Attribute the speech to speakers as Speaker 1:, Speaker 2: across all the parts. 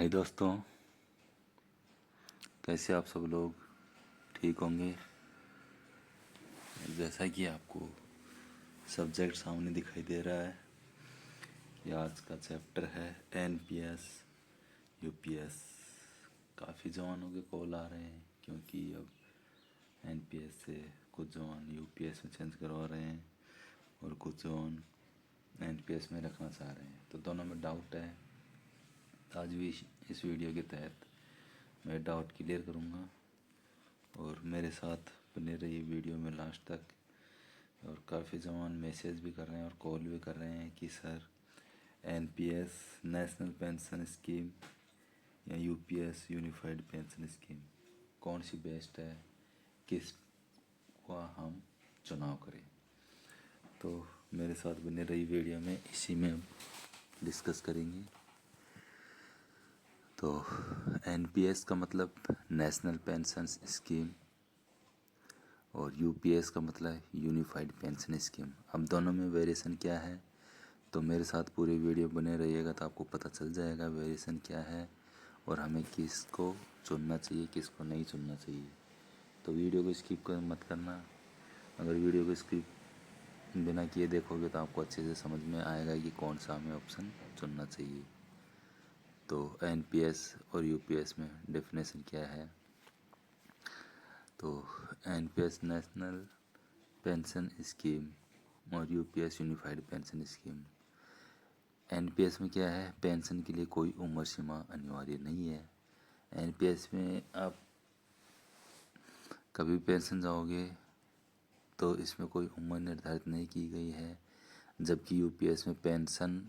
Speaker 1: हाय दोस्तों, कैसे आप सब लोग ठीक होंगे। जैसा कि आपको सब्जेक्ट सामने दिखाई दे रहा है कि आज का चैप्टर है एनपीएस यूपीएस। काफ़ी जवानों के कॉल आ रहे हैं क्योंकि अब एनपीएस से कुछ जवान यूपीएस में चेंज करवा रहे हैं और कुछ जवान एनपीएस में रखना चाह रहे हैं, तो दोनों में डाउट है। आज भी इस वीडियो के तहत मैं डाउट क्लियर करूँगा और मेरे साथ बने रहिए वीडियो में लास्ट तक। और काफ़ी जवान मैसेज भी कर रहे हैं और कॉल भी कर रहे हैं कि sir NPS national pension scheme या यूपीएस यूनिफाइड पेंशन स्कीम कौन सी बेस्ट है, किस का हम चुनाव करें। तो मेरे साथ बने रही वीडियो में इसी में डिस्कस करेंगे। तो एनपीएस का मतलब नेशनल पेंशन स्कीम और यूपीएस का मतलब यूनिफाइड पेंशन स्कीम। अब दोनों में वेरिएशन क्या है, तो मेरे साथ पूरी वीडियो बने रहिएगा तो आपको पता चल जाएगा वेरिएशन क्या है और हमें किसको चुनना चाहिए किसको नहीं चुनना चाहिए। तो वीडियो को स्किप कर मत करना। अगर वीडियो को स्किप बिना किए देखोगे तो आपको अच्छे से समझ में आएगा कि कौन सा हमें ऑप्शन चुनना चाहिए। तो एनपीएस और यूपीएस में डेफिनेशन क्या है, तो एनपीएस नेशनल पेंशन स्कीम और UPS unified pension scheme. NPS में क्या है, पेंशन के लिए कोई उम्र सीमा अनिवार्य नहीं है। एनपीएस में आप कभी पेंशन जाओगे तो इसमें कोई उम्र निर्धारित नहीं की गई है, जबकि यूपीएस में पेंशन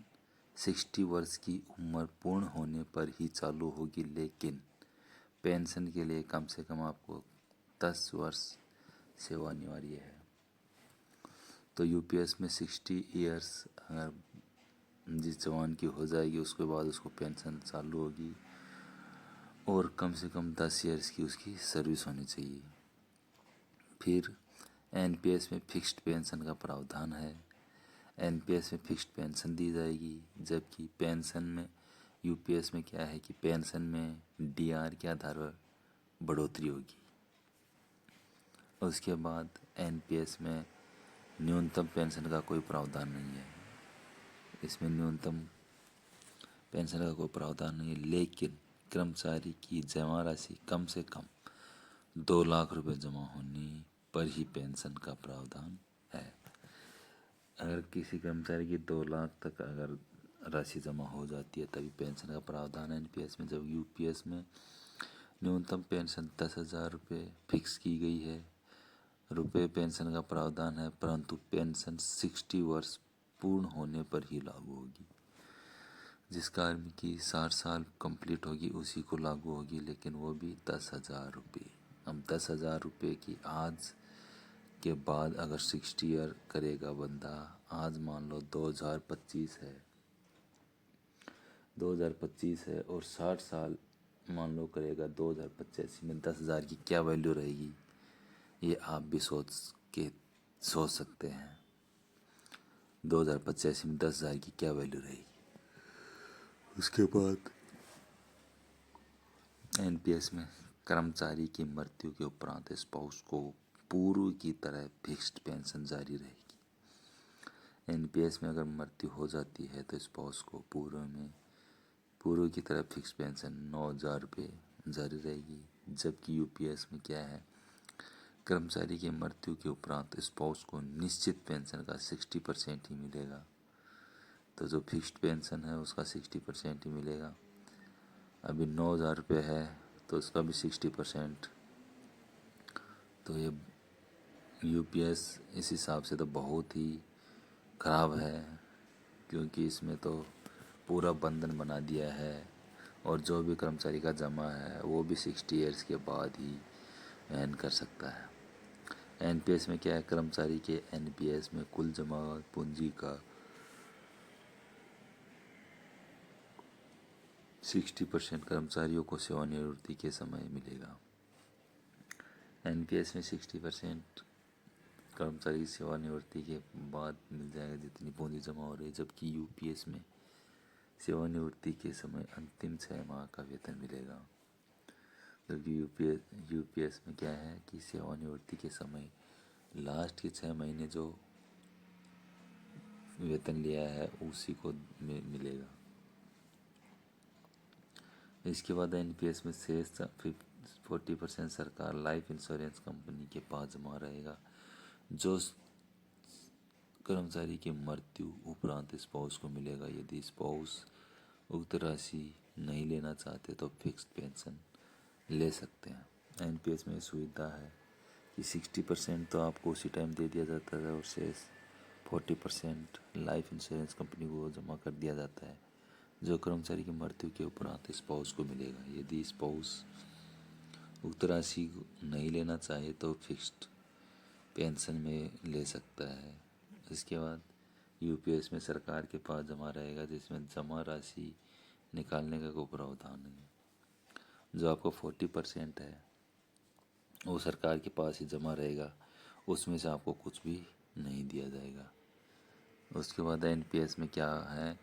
Speaker 1: 60 वर्ष की उम्र पूर्ण होने पर ही चालू होगी, लेकिन पेंशन के लिए कम से कम आपको 10 वर्ष सेवा अनिवार्य है। तो यूपीएस में 60 ईयर्स अगर जिस जवान की हो जाएगी उसके बाद उसको पेंशन चालू होगी और कम से कम 10 ईयर्स की उसकी सर्विस होनी चाहिए। फिर एनपीएस में फिक्स्ड पेंशन का प्रावधान है। एनपीएस में फिक्स्ड पेंशन दी जाएगी, जबकि पेंशन में यूपीएस में क्या है कि पेंशन में डीआर के आधार पर बढ़ोतरी होगी। उसके बाद एनपीएस में न्यूनतम पेंशन का कोई प्रावधान नहीं है। इसमें न्यूनतम पेंशन का कोई प्रावधान नहीं है, लेकिन कर्मचारी की जमा राशि कम से कम 2 लाख रुपए जमा होने पर ही पेंशन का प्रावधान है। अगर किसी कर्मचारी की 2 लाख तक अगर राशि जमा हो जाती है तभी पेंशन का प्रावधान है एनपीएस में। जब यूपीएस में न्यूनतम पेंशन 10,000 रुपये फिक्स की गई है, रुपये पेंशन का प्रावधान है, परंतु पेंशन 60 वर्ष पूर्ण होने पर ही लागू होगी। जिसका आदमी की 60 साल कंप्लीट होगी उसी को लागू होगी, लेकिन वो भी 10,000 रुपये। अब 10,000 रुपये की आज के बाद अगर 60 ईयर करेगा बंदा, आज मान लो 2025 है 2025 है और 60 साल मान लो करेगा 2085 में, 10,000 की क्या वैल्यू रहेगी ये आप भी सोच सकते हैं। 2085 में 10,000 की क्या वैल्यू रहेगी। उसके बाद एनपीएस में कर्मचारी की मृत्यु के उपरांत स्पाउस को पूर्व की तरह फिक्स्ड पेंशन जारी रहेगी। एनपीएस में अगर मृत्यु हो जाती है तो स्पाउस को पूर्व की तरह फिक्स पेंशन 9,000 रुपये जारी रहेगी। जबकि यूपीएस में क्या है, कर्मचारी की मृत्यु के उपरांत स्पाउस को निश्चित पेंशन का 60% ही मिलेगा। तो जो फिक्स्ड पेंशन है उसका 60% ही मिलेगा। अभी 9,000 रुपये है तो उसका भी 60%। तो ये यूपीएस इस हिसाब से तो बहुत ही ख़राब है, क्योंकि इसमें तो पूरा बंधन बना दिया है और जो भी कर्मचारी का जमा है वो भी 60 ईयर्स के बाद ही अर्न कर सकता है। एनपीएस में क्या है, कर्मचारी के एनपीएस में कुल जमा पूंजी का 60% कर्मचारियों को सेवानिवृत्ति के समय मिलेगा। एनपीएस में 60% कर्मचारी की सेवानिवृत्ति के बाद मिल जाएगा जितनी पूंजी जमा हो रही है, जबकि यूपीएस में सेवानिवृत्ति के समय अंतिम 6 माह का वेतन मिलेगा। जबकि यूपीएस में क्या है कि सेवानिवृत्ति के समय लास्ट के 6 महीने जो वेतन लिया है उसी को मिलेगा। इसके बाद एनपीएस में शेष 40% सरकार लाइफ इंश्योरेंस कंपनी के पास जमा रहेगा। जो कर्मचारी की मृत्यु उपरांत स्पाउस को मिलेगा। यदि स्पाउस उक्त राशि नहीं लेना चाहते तो फिक्स्ड पेंशन ले सकते हैं। एनपीएस में सुविधा है कि 60% तो आपको उसी टाइम दे दिया जाता है और शेष 40% लाइफ इंश्योरेंस कंपनी को जमा कर दिया जाता है, जो कर्मचारी की मृत्यु के उपरांत स्पाउस को मिलेगा। यदि स्पाउस उक्त राशि नहीं लेना चाहे तो फिक्स्ड पेंशन में ले सकता है। इसके बाद यूपीएस में सरकार के पास जमा रहेगा, जिसमें जमा राशि निकालने का कोई प्रावधान नहीं है। जो आपको 40% है वो सरकार के पास ही जमा रहेगा, उसमें से आपको कुछ भी नहीं दिया जाएगा। उसके बाद एनपीएस में क्या है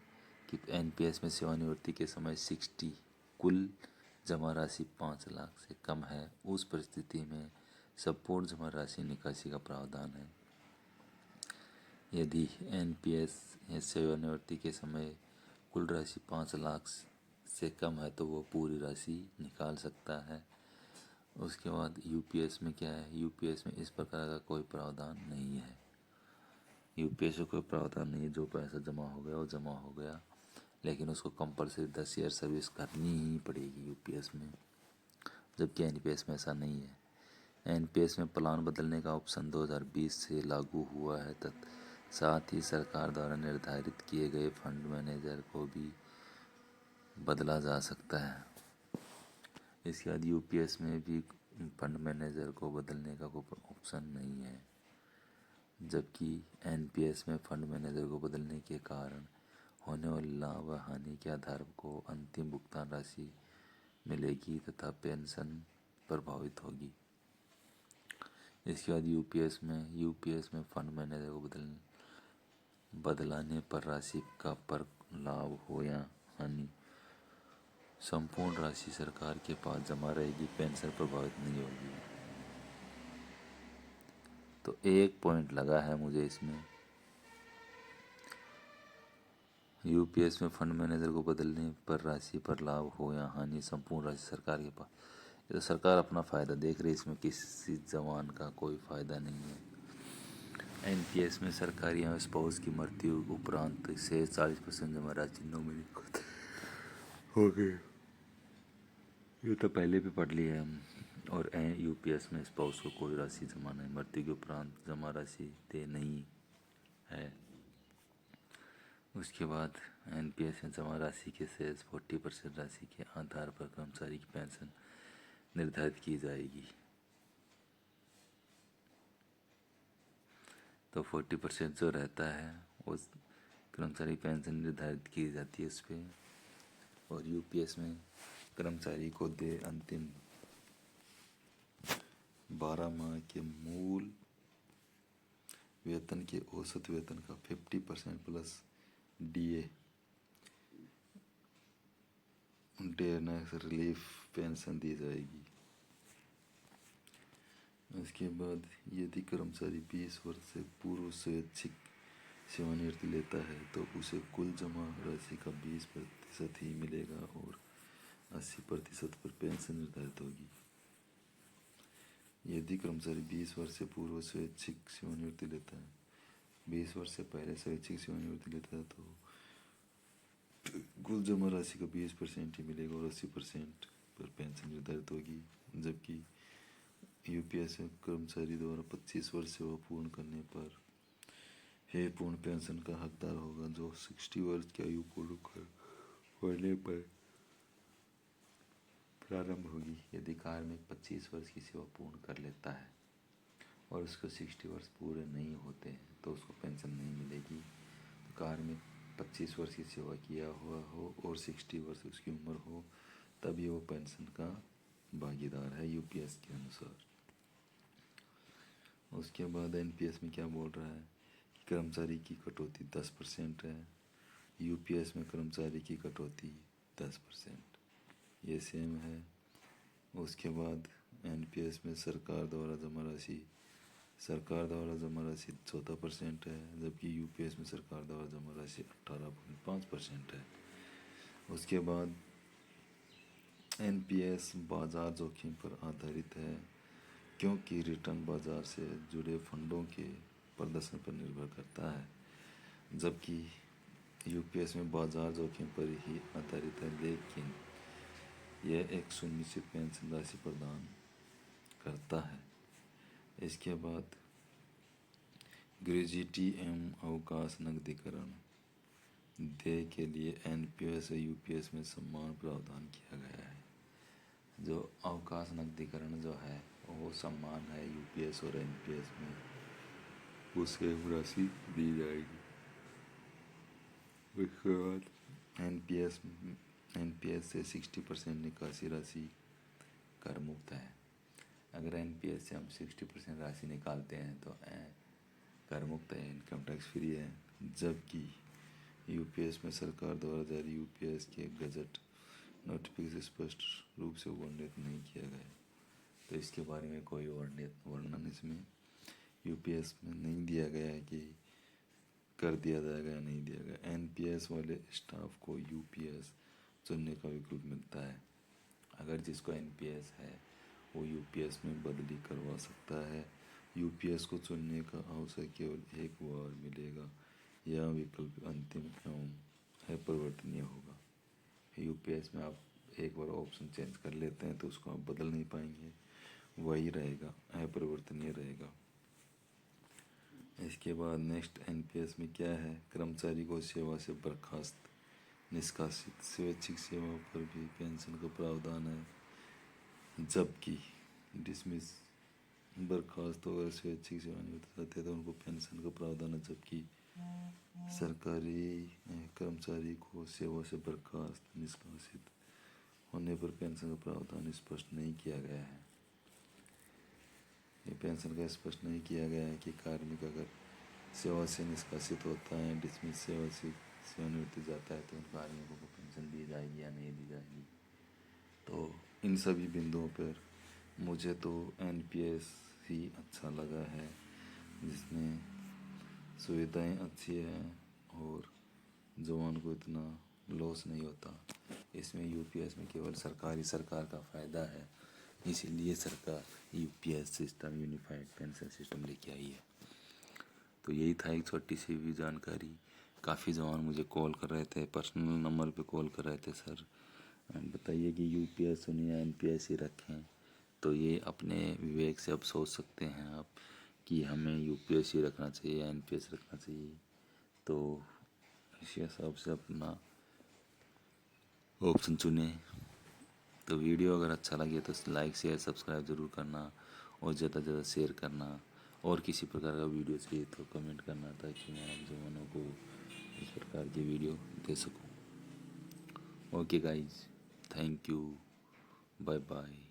Speaker 1: कि एनपीएस में सेवानिवृत्ति के समय 60 कुल जमा राशि 5 लाख से कम है, उस परिस्थिति में संपूर्ण जमा राशि निकासी का प्रावधान है। यदि एनपीएस या सेवानिवृत्ति के समय कुल राशि 5 लाख से कम है तो वो पूरी राशि निकाल सकता है। उसके बाद यूपीएस में क्या है, यूपीएस में इस प्रकार का कोई प्रावधान नहीं है। यूपीएस में कोई प्रावधान नहीं है, जो पैसा जमा हो गया वो जमा हो गया, लेकिन उसको कंपलसरी 10 ईयर सर्विस करनी ही पड़ेगी यूपीएस में, जबकि एनपीएस में ऐसा नहीं है। एनपीएस में प्लान बदलने का ऑप्शन 2020 से लागू हुआ है, साथ ही सरकार द्वारा निर्धारित किए गए फंड मैनेजर को भी बदला जा सकता है। इसके बाद यूपीएस में भी फंड मैनेजर को बदलने का कोई ऑप्शन नहीं है, जबकि एनपीएस में फंड मैनेजर को बदलने के कारण होने वाले लाभ व हानि के आधार को अंतिम भुगतान राशि मिलेगी तथा पेंशन प्रभावित होगी। इसके बाद यूपीएस में फंड मैनेजर को बदलाने पर राशि का पर लाभ हो या हानि संपूर्ण राशि सरकार के पास जमा रहेगी, पेंशन प्रभावित नहीं होगी। तो एक पॉइंट लगा है मुझे इसमें, यूपीएस में फंड मैनेजर को बदलने पर राशि पर लाभ हो या हानि संपूर्ण राशि सरकार के पास। ये तो सरकार अपना फ़ायदा देख रही है, इसमें किसी जवान का कोई फ़ायदा नहीं है। एनपीएस में सरकारी या स्पाउस की मृत्यु उपरांत से 40% जमा राशि नॉमिनी हो गई। ये तो पहले भी पढ़ लिया है हम। और यूपीएस में स्पाउस को कोई राशि जमा नहीं, मृत्यु के उपरांत जमा राशि दे नहीं है। उसके बाद एनपीएस में जमा राशि के शेष 40% राशि के आधार पर कर्मचारी की पेंशन निर्धारित की जाएगी। तो 40% जो रहता है उस कर्मचारी पेंशन निर्धारित की जाती है उस पर। और यूपीएस में कर्मचारी को दे अंतिम 12 माह के मूल वेतन के औसत वेतन का 50% plus DA dearness relief pension दी जाएगी। उसके बाद यदि कर्मचारी 20 वर्ष से पूर्व स्वैच्छिक सेवानिवृत्ति लेता है तो उसे कुल जमा राशि का 20% ही मिलेगा और 80% पर पेंशन निर्धारित होगी। यदि कर्मचारी 20 वर्ष से पूर्व स्वैच्छिक सेवानिवृत्ति लेता है, 20 वर्ष से पहले स्वैच्छिक सेवानिवृत्ति लेता है तो कुल जमा राशि का 20% ही मिलेगा और 80% पर पेंशन निर्धारित होगी। जबकि यूपीएस कर्मचारी द्वारा 25 वर्ष सेवा पूर्ण करने पर हे पूर्ण पेंशन का हकदार होगा, जो 60 वर्ष की आयु पूर्ण होने पर प्रारंभ होगी। यदि कार्मिक 25 वर्ष की सेवा पूर्ण कर लेता है और उसको 60 वर्ष पूरे नहीं होते हैं तो उसको पेंशन नहीं मिलेगी। तो कार्मिक 25 वर्ष की सेवा किया हुआ हो और 60 वर्ष उसकी उम्र हो तभी वो पेंशन का भागीदार है यूपीएस के अनुसार। उसके बाद एनपीएस में क्या बोल रहा है कि कर्मचारी की कटौती 10% है। यूपीएस में कर्मचारी की कटौती 10%, ये सेम है। उसके बाद एनपीएस में सरकार द्वारा जमा राशि 14% है, जबकि यूपीएस में सरकार द्वारा जमा राशि 18.5% है। उसके बाद एनपीएस बाजार जोखिम पर आधारित है, क्योंकि रिटर्न बाजार से जुड़े फंडों के प्रदर्शन पर निर्भर करता है, जबकि यूपीएस में बाजार जोखिम पर ही आधारित है, लेकिन यह एक सुनिश्चित पेंशन राशि प्रदान करता है। इसके बाद ग्रेजुटी एवं अवकाश नकदीकरण देय के लिए एनपीएस और यूपीएस में समान प्रावधान किया गया है। जो अवकाश नकदीकरण जो है वो समान है यूपीएस और एनपीएस में, उसे राशि दी जाएगी। उसके बाद एनपीएस से 60% निकासी राशि कर मुक्त है। अगर एनपीएस से हम 60% राशि निकालते हैं तो कर मुक्त है, इनकम टैक्स फ्री है। जबकि यूपीएस में सरकार द्वारा जारी यूपीएस के गजट नोटिफिकेशन स्पष्ट रूप से वर्णित नहीं किया गया, तो इसके बारे में कोई वर्णन इसमें यूपीएस में नहीं दिया गया है कि कर दिया जाएगा या नहीं दिया गया। एनपीएस वाले स्टाफ को यूपीएस चुनने का विकल्प मिलता है। अगर जिसको एनपीएस है वो यूपीएस में बदली करवा सकता है। यूपीएस को चुनने का अवसर केवल एक बार मिलेगा। यह विकल्प अंतिम एवं अपरिवर्तनीय होगा। यूपीएस में आप एक बार ऑप्शन चेंज कर लेते हैं तो उसको आप बदल नहीं पाएंगे, वही रहेगा, अपरिवर्तनीय रहेगा। इसके बाद नेक्स्ट एनपीएस में क्या है, कर्मचारी को सेवा से बर्खास्त निष्कासित स्वैच्छिक सेवा पर भी पेंशन का प्रावधान है, जबकि डिसमिस बर्खास्त और स्वैच्छिक सेवानिवृत्त जाते हैं तो उनको पेंशन का प्रावधान है। जबकि सरकारी कर्मचारी को सेवा से बर्खास्त निष्कासित होने पर पेंशन का प्रावधान स्पष्ट नहीं किया गया है। ये पेंशन का स्पष्ट नहीं किया गया है कि कार्मिक अगर सेवा से निष्कासित होता है, डिसमिस सेवा से सेवानिवृत्ति जाता है तो उन कार्मिकों को पेंशन दी जाएगी या नहीं दी जाएगी। तो इन सभी बिंदुओं पर मुझे तो एनपीएस ही अच्छा लगा है, जिसमें सुविधाएं अच्छी हैं और जवान को इतना लॉस नहीं होता। इसमें यूपीएस में केवल सरकार का फ़ायदा है, इसीलिए सरकार UPS system unified pension system लेके आई है। तो यही था एक छोटी सी भी जानकारी। काफ़ी जवान मुझे कॉल कर रहे थे, पर्सनल नंबर पे कॉल कर रहे थे, सर बताइए कि यूपीएस सुनिए या एनपीएस ही रखें। तो ये अपने विवेक से अब सोच सकते हैं आप कि हमें यूपीएस ही रखना चाहिए या एनपीएस रखना चाहिए। तो इस हिसाब से अपना ऑप्शन चुने। तो वीडियो अगर अच्छा लगे तो लाइक शेयर सब्सक्राइब ज़रूर करना और ज़्यादा से ज़्यादा शेयर करना। और किसी प्रकार का वीडियो चाहिए तो कमेंट करना, ताकि मैं आप जवानों को इस प्रकार की वीडियो दे सकूं। Okay guys, thank you, bye bye.